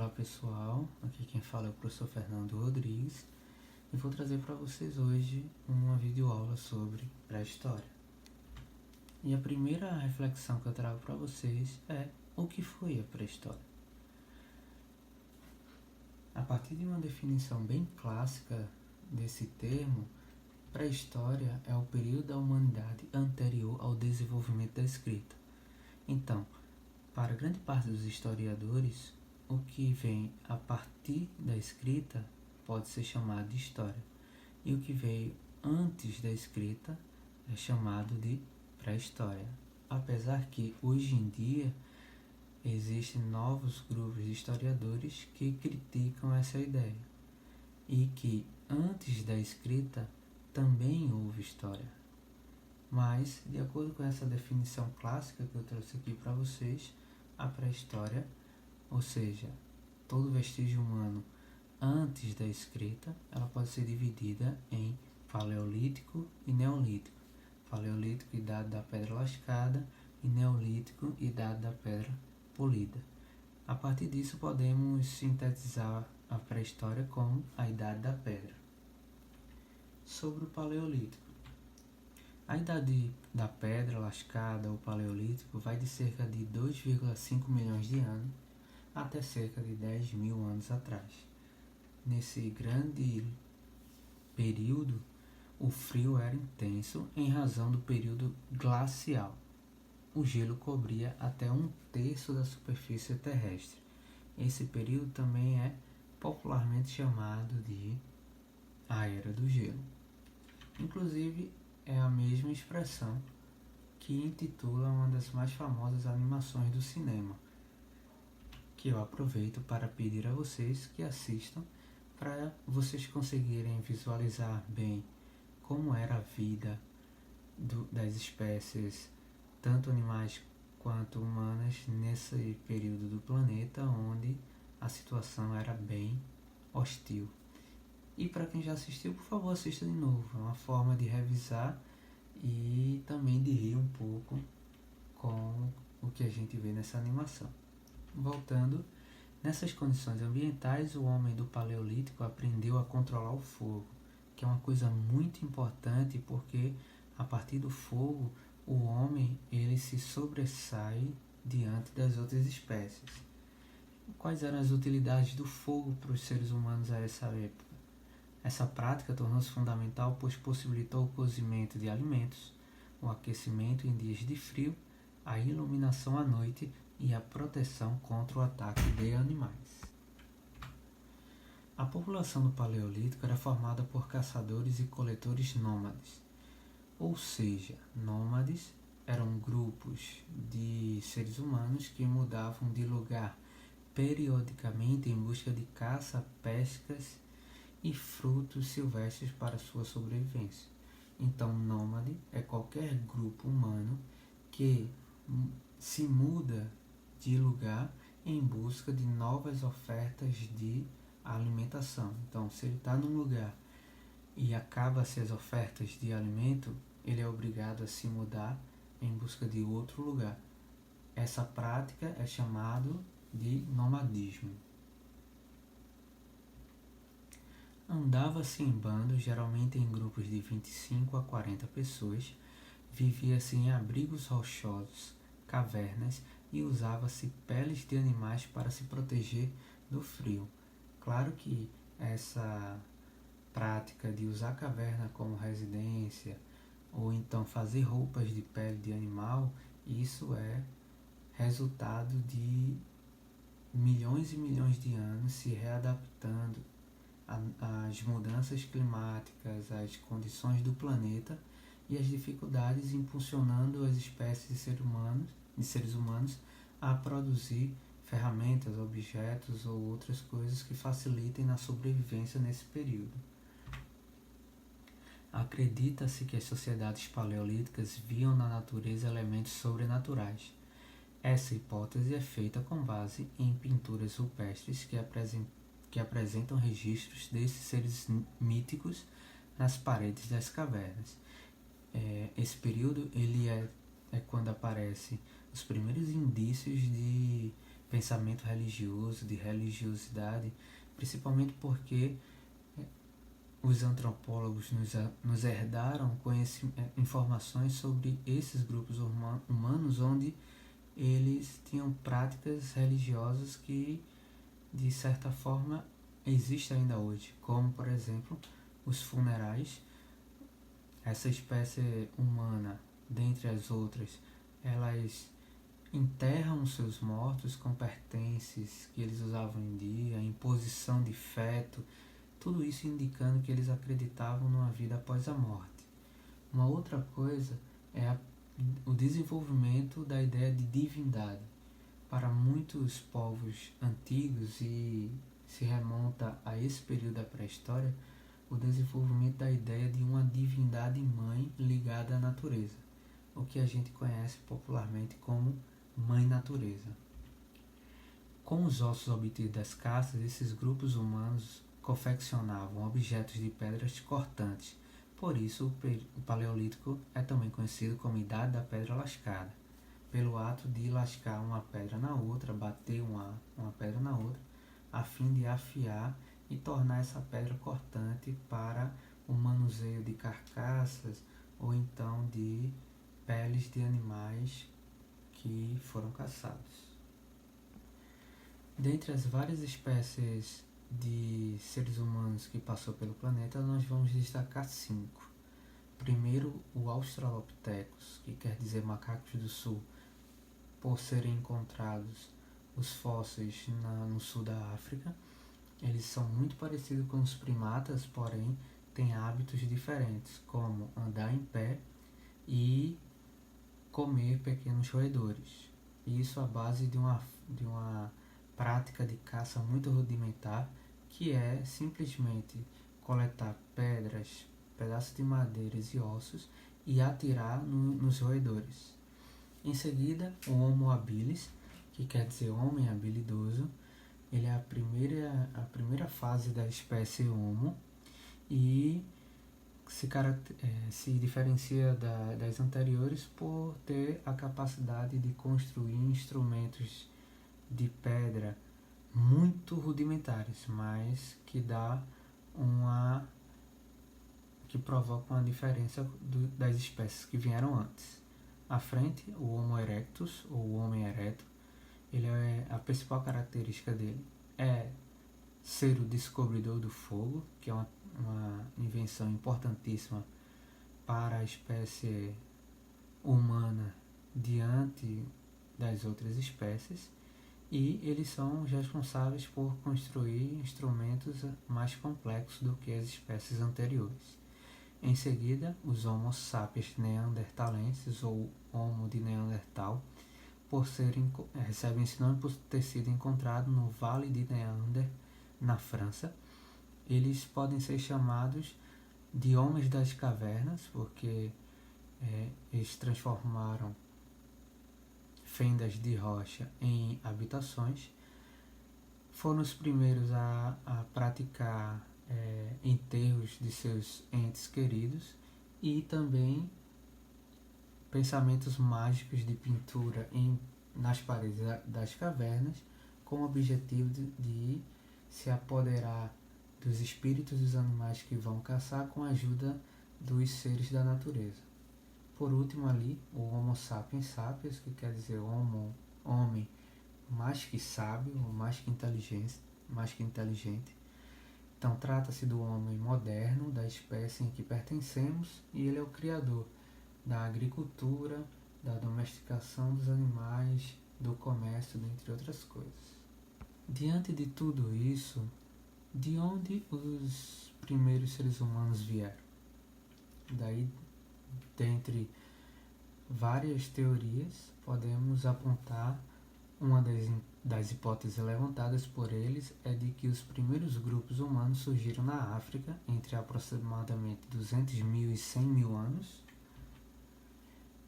Olá pessoal, aqui quem fala é o professor Fernando Rodrigues e vou trazer para vocês hoje uma videoaula sobre pré-história. E a primeira reflexão que eu trago para vocês é o que foi a pré-história. A partir de uma definição bem clássica desse termo, pré-história é o período da humanidade anterior ao desenvolvimento da escrita. Então, para grande parte dos historiadores, o que vem a partir da escrita pode ser chamado de história, e o que veio antes da escrita é chamado de pré-história. Apesar que hoje em dia existem novos grupos de historiadores que criticam essa ideia, e que antes da escrita também houve história. Mas, de acordo com essa definição clássica que eu trouxe aqui para vocês, a pré-história, ou seja, todo vestígio humano antes da escrita, ela pode ser dividida em paleolítico e neolítico. Paleolítico, idade da pedra lascada, e neolítico, idade da pedra polida. A partir disso, podemos sintetizar a pré-história como a idade da pedra. Sobre o paleolítico. A idade da pedra lascada ou paleolítico vai de cerca de 2,5 milhões de anos até cerca de 10 mil anos atrás. Nesse grande período, o frio era intenso em razão do período glacial. O gelo cobria até 1/3 da superfície terrestre. Esse período também é popularmente chamado de a Era do Gelo. Inclusive, é a mesma expressão que intitula uma das mais famosas animações do cinema, que eu aproveito para pedir a vocês que assistam para vocês conseguirem visualizar bem como era a vida das espécies, tanto animais quanto humanas, nesse período do planeta onde a situação era bem hostil. E para quem já assistiu, por favor, assista de novo. É uma forma de revisar e também de rir um pouco com o que a gente vê nessa animação. Voltando, nessas condições ambientais, o homem do Paleolítico aprendeu a controlar o fogo, que é uma coisa muito importante porque a partir do fogo o homem ele se sobressai diante das outras espécies. Quais eram as utilidades do fogo para os seres humanos a essa época? Essa prática tornou-se fundamental pois possibilitou o cozimento de alimentos, o aquecimento em dias de frio, a iluminação à noite e a proteção contra o ataque de animais. A população do Paleolítico era formada por caçadores e coletores nômades, ou seja, nômades eram grupos de seres humanos que mudavam de lugar periodicamente em busca de caça, pescas e frutos silvestres para sua sobrevivência. Então, nômade é qualquer grupo humano que se muda de lugar em busca de novas ofertas de alimentação. Então, se ele está num lugar e acaba-se as ofertas de alimento, ele é obrigado a se mudar em busca de outro lugar. Essa prática é chamada de nomadismo. Andava-se em bandos, geralmente em grupos de 25 a 40 pessoas, vivia-se em abrigos rochosos, cavernas e usava-se peles de animais para se proteger do frio. Claro que essa prática de usar a caverna como residência ou então fazer roupas de pele de animal, isso é resultado de milhões e milhões de anos se readaptando às mudanças climáticas, às condições do planeta e as dificuldades impulsionando as espécies de seres humanos a produzir ferramentas, objetos ou outras coisas que facilitem na sobrevivência nesse período. Acredita-se que as sociedades paleolíticas viam na natureza elementos sobrenaturais. Essa hipótese é feita com base em pinturas rupestres que apresentam registros desses seres míticos nas paredes das cavernas. Esse período ele é quando aparecem os primeiros indícios de pensamento religioso, de religiosidade, principalmente porque os antropólogos nos herdaram informações sobre esses grupos humanos onde eles tinham práticas religiosas que, de certa forma, existem ainda hoje, como, por exemplo, os funerais. Essa espécie humana, dentre as outras, elas enterram seus mortos com pertences que eles usavam em dia, em posição de feto, tudo isso indicando que eles acreditavam numa vida após a morte. Uma outra coisa é o desenvolvimento da ideia de divindade. Para muitos povos antigos, e se remonta a esse período da pré-história, o desenvolvimento da ideia de uma divindade mãe ligada à natureza, o que a gente conhece popularmente como Mãe Natureza. Com os ossos obtidos das caças, esses grupos humanos confeccionavam objetos de pedras cortantes. Por isso, o Paleolítico é também conhecido como Idade da Pedra Lascada, pelo ato de lascar uma pedra na outra, bater uma pedra na outra, a fim de afiar e tornar essa pedra cortante para o manuseio de carcaças ou então de peles de animais que foram caçados. Dentre as várias espécies de seres humanos que passou pelo planeta, nós vamos destacar 5. Primeiro, o Australopithecus, que quer dizer macacos do sul, por serem encontrados os fósseis no sul da África. Eles são muito parecidos com os primatas, porém têm hábitos diferentes, como andar em pé e comer pequenos roedores. Isso à base de uma prática de caça muito rudimentar, que é simplesmente coletar pedras, pedaços de madeiras e ossos e atirar nos roedores. Em seguida, o Homo habilis, que quer dizer homem habilidoso. Ele é a primeira fase da espécie Homo e se diferencia das anteriores por ter a capacidade de construir instrumentos de pedra muito rudimentares, mas que provoca uma diferença das espécies que vieram antes. À frente, o Homo erectus, ou o homem ereto, a principal característica dele é ser o descobridor do fogo, que é uma invenção importantíssima para a espécie humana diante das outras espécies, e eles são os responsáveis por construir instrumentos mais complexos do que as espécies anteriores. Em seguida, os Homo sapiens neanderthalenses, ou Homo de Neandertal, recebem esse nome por ter sido encontrado no Vale de Neander, na França. Eles podem ser chamados de homens das cavernas, porque eles transformaram fendas de rocha em habitações. Foram os primeiros a praticar enterros de seus entes queridos e também pensamentos mágicos de pintura nas paredes das cavernas, com o objetivo de se apoderar dos espíritos dos animais que vão caçar com a ajuda dos seres da natureza. Por último ali, o Homo sapiens sapiens, que quer dizer homem mais que sábio, mais que inteligente. Então trata-se do homem moderno, da espécie em que pertencemos, e ele é o criador da agricultura, da domesticação dos animais, do comércio, dentre outras coisas. Diante de tudo isso, de onde os primeiros seres humanos vieram? Daí, dentre várias teorias, podemos apontar uma das hipóteses levantadas por eles é de que os primeiros grupos humanos surgiram na África entre aproximadamente 200.000 e 100.000 anos.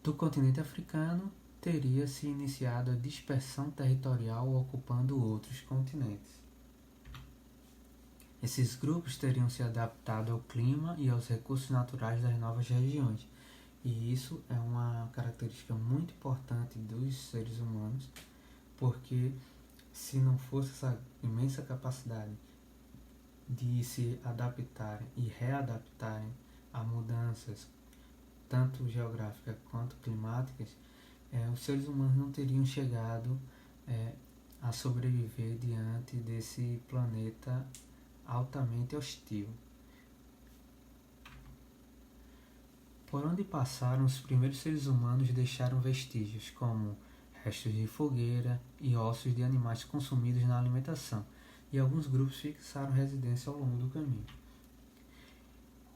Do continente africano, teria se iniciado a dispersão territorial ocupando outros continentes. Esses grupos teriam se adaptado ao clima e aos recursos naturais das novas regiões, e isso é uma característica muito importante dos seres humanos, porque se não fosse essa imensa capacidade de se adaptarem e readaptarem a mudanças tanto geográficas quanto climáticas, os seres humanos não teriam chegado a sobreviver diante desse planeta altamente hostil. Por onde passaram, os primeiros seres humanos deixaram vestígios, como restos de fogueira e ossos de animais consumidos na alimentação, e alguns grupos fixaram residência ao longo do caminho.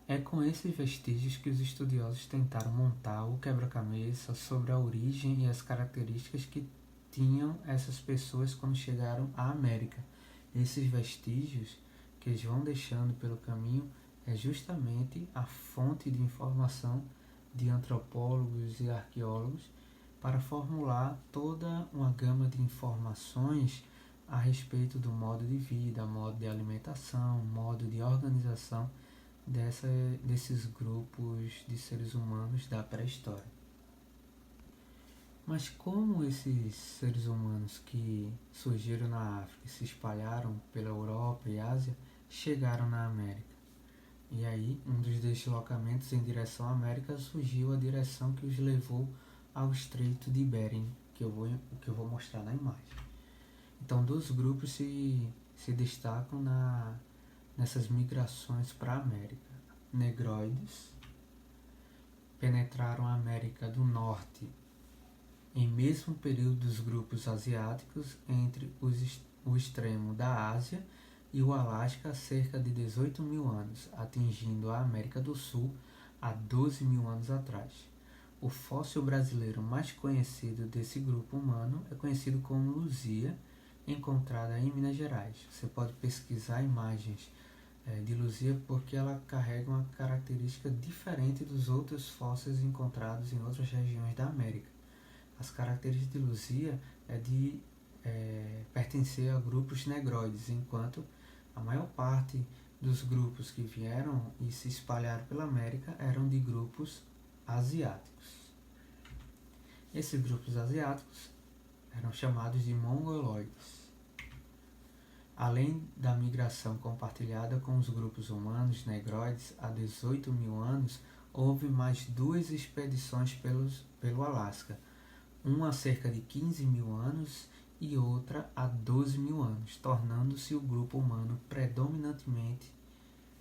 É com esses vestígios que os estudiosos tentaram montar o quebra-cabeça sobre a origem e as características que tinham essas pessoas quando chegaram à América. Esses vestígios que eles vão deixando pelo caminho é justamente a fonte de informação de antropólogos e arqueólogos para formular toda uma gama de informações a respeito do modo de vida, modo de alimentação, modo de organização desses grupos de seres humanos da pré-história. Mas como esses seres humanos que surgiram na África e se espalharam pela Europa e Ásia chegaram na América? E aí, um dos deslocamentos em direção à América surgiu a direção que os levou ao Estreito de Bering, que eu vou mostrar na imagem. Então, dois grupos se destacam nessas migrações para a América. Negroides penetraram a América do Norte em mesmo período dos grupos asiáticos entre o extremo da Ásia e o Alasca há cerca de 18 mil anos, atingindo a América do Sul há 12 mil anos atrás. O fóssil brasileiro mais conhecido desse grupo humano é conhecido como Luzia, encontrada em Minas Gerais. Você pode pesquisar imagens de Luzia porque ela carrega uma característica diferente dos outros fósseis encontrados em outras regiões da América. As características de Luzia é de pertencer a grupos negroides, enquanto a maior parte dos grupos que vieram e se espalharam pela América eram de grupos asiáticos. Esses grupos asiáticos eram chamados de mongoloides. Além da migração compartilhada com os grupos humanos negroides há 18 mil anos, houve mais duas expedições pelo Alasca, uma há cerca de 15 mil anos e outra há 12 mil anos, tornando-se o grupo humano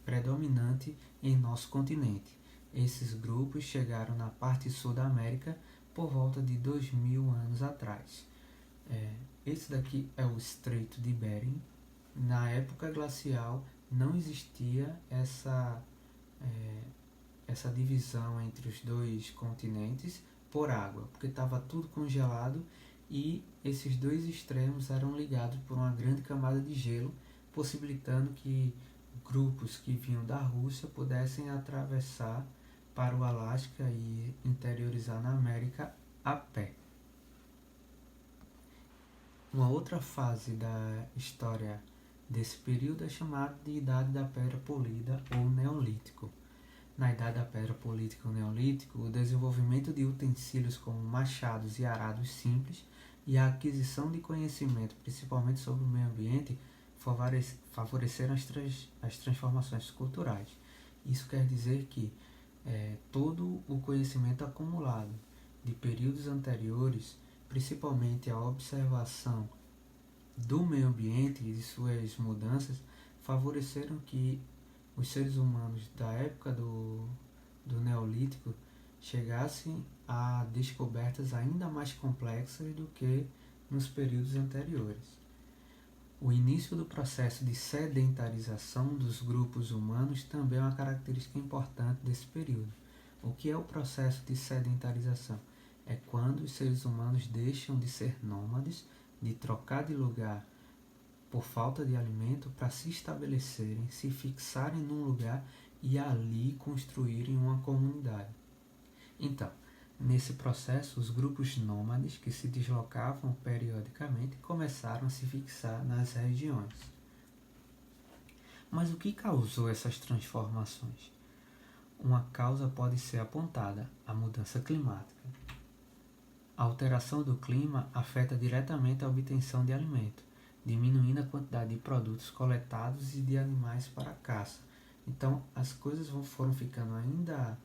predominante em nosso continente. Esses grupos chegaram na parte sul da América por volta de 2000 anos atrás. Esse daqui é o Estreito de Bering. Na época glacial não existia essa divisão entre os dois continentes por água, porque estava tudo congelado e esses dois extremos eram ligados por uma grande camada de gelo, possibilitando que grupos que vinham da Rússia pudessem atravessar para o Alasca e interiorizar na América a pé. Uma outra fase da história desse período é chamada de Idade da Pedra Polida ou Neolítico. Na Idade da Pedra Política ou Neolítico, o desenvolvimento de utensílios como machados e arados simples e a aquisição de conhecimento, principalmente sobre o meio ambiente, favoreceram as transformações culturais. Isso quer dizer que todo o conhecimento acumulado de períodos anteriores, principalmente a observação do meio ambiente e de suas mudanças, favoreceram que os seres humanos da época do Neolítico chegassem a descobertas ainda mais complexas do que nos períodos anteriores. O início do processo de sedentarização dos grupos humanos também é uma característica importante desse período. O que é o processo de sedentarização? É quando os seres humanos deixam de ser nômades, de trocar de lugar por falta de alimento para se estabelecerem, se fixarem num lugar e ali construírem uma comunidade. Então, nesse processo, os grupos nômades que se deslocavam periodicamente começaram a se fixar nas regiões. Mas o que causou essas transformações? Uma causa pode ser apontada: a mudança climática. A alteração do clima afeta diretamente a obtenção de alimento. de produtos coletados e de animais para caça. Então as coisas foram ficando ainda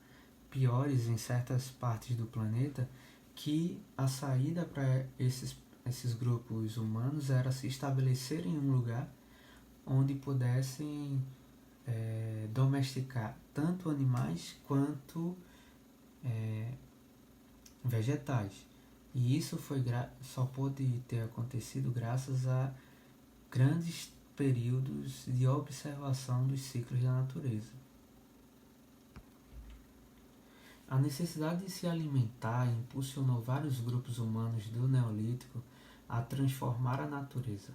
piores em certas partes do planeta, que a saída para esses grupos humanos era se estabelecer em um lugar onde pudessem domesticar tanto animais quanto vegetais. E isso só pôde ter acontecido graças a grandes períodos de observação dos ciclos da natureza. A necessidade de se alimentar impulsionou vários grupos humanos do Neolítico a transformar a natureza.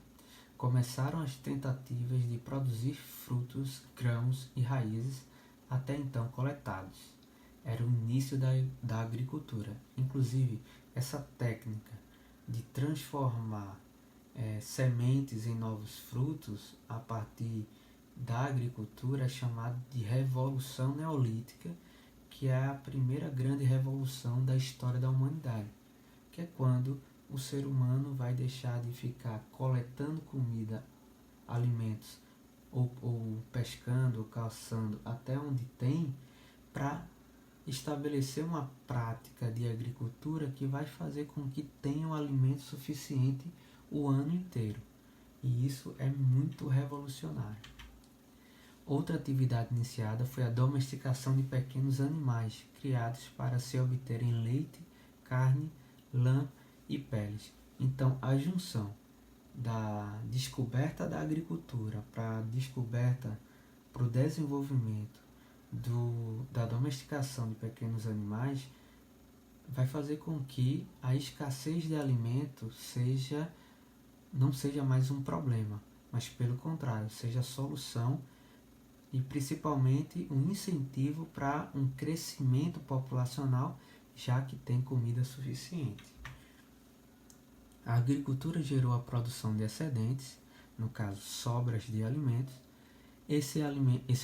Começaram as tentativas de produzir frutos, grãos e raízes até então coletados. Era o início da agricultura. Inclusive, essa técnica de transformar sementes em novos frutos a partir da agricultura é chamada de Revolução Neolítica, que é a primeira grande revolução da história da humanidade, que é quando o ser humano vai deixar de ficar coletando comida, alimentos, ou pescando, ou caçando até onde tem, para estabelecer uma prática de agricultura que vai fazer com que tenham alimento suficiente o ano inteiro. E isso é muito revolucionário. Outra atividade iniciada foi a domesticação de pequenos animais, criados para se obterem leite, carne, lã e peles. Então, a junção da descoberta da agricultura para o desenvolvimento da domesticação de pequenos animais vai fazer com que a escassez de alimento não seja mais um problema, mas pelo contrário, seja a solução e principalmente um incentivo para um crescimento populacional, já que tem comida suficiente. A agricultura gerou a produção de excedentes, no caso sobras de alimentos. Esse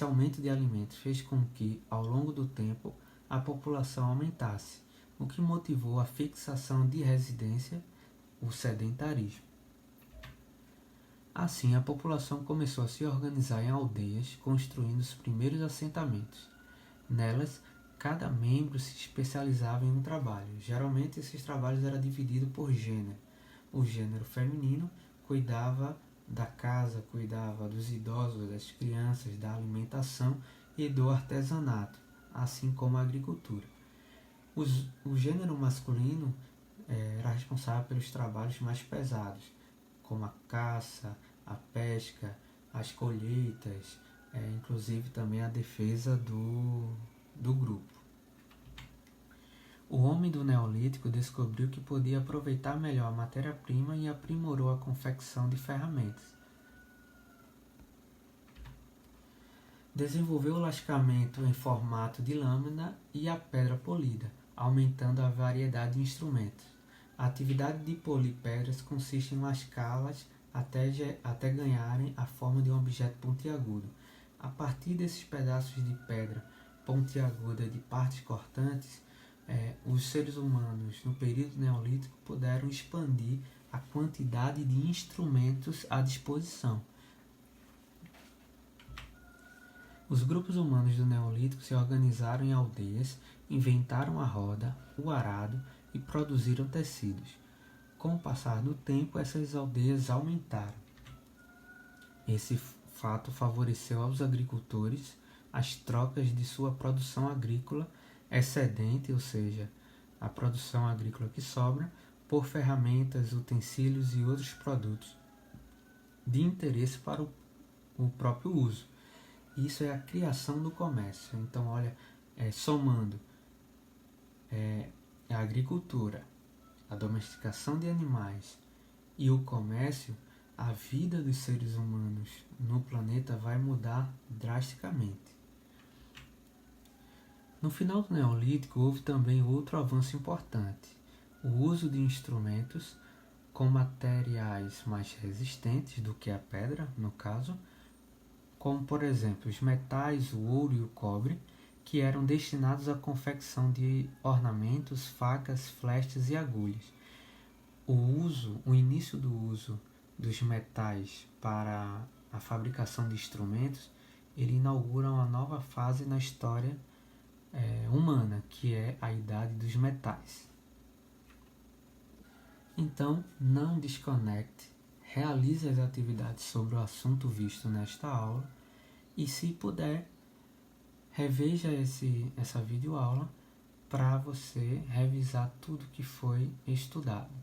aumento de alimentos fez com que, ao longo do tempo, a população aumentasse, o que motivou a fixação de residência, o sedentarismo. Assim, a população começou a se organizar em aldeias, construindo os primeiros assentamentos. Nelas, cada membro se especializava em um trabalho. Geralmente, esses trabalhos eram divididos por gênero. O gênero feminino cuidava da casa, cuidava dos idosos, das crianças, da alimentação e do artesanato, assim como a agricultura. O gênero masculino era responsável pelos trabalhos mais pesados, como a caça, a pesca, as colheitas, inclusive também a defesa do grupo. O homem do Neolítico descobriu que podia aproveitar melhor a matéria-prima e aprimorou a confecção de ferramentas. Desenvolveu o lascamento em formato de lâmina e a pedra polida, aumentando a variedade de instrumentos. A atividade de polir pedras consiste em lascá-las até ganharem a forma de um objeto pontiagudo. A partir desses pedaços de pedra pontiaguda de partes cortantes, os seres humanos no período neolítico puderam expandir a quantidade de instrumentos à disposição. Os grupos humanos do Neolítico se organizaram em aldeias, inventaram a roda, o arado e produziram tecidos. Com o passar do tempo, essas aldeias aumentaram. Esse fato favoreceu aos agricultores as trocas de sua produção agrícola excedente, ou seja, a produção agrícola que sobra, por ferramentas, utensílios e outros produtos de interesse para o próprio uso. Isso é a criação do comércio. Então, olha, somando a agricultura, a domesticação de animais e o comércio, a vida dos seres humanos no planeta vai mudar drasticamente. No final do Neolítico, houve também outro avanço importante: o uso de instrumentos com materiais mais resistentes do que a pedra, no caso, como por exemplo os metais, o ouro e o cobre, que eram destinados à confecção de ornamentos, facas, flechas e agulhas. O início do uso dos metais para a fabricação de instrumentos, ele inaugura uma nova fase na história humana, que é a Idade dos Metais. Então, não desconecte, realize as atividades sobre o assunto visto nesta aula e, se puder, reveja essa videoaula para você revisar tudo que foi estudado.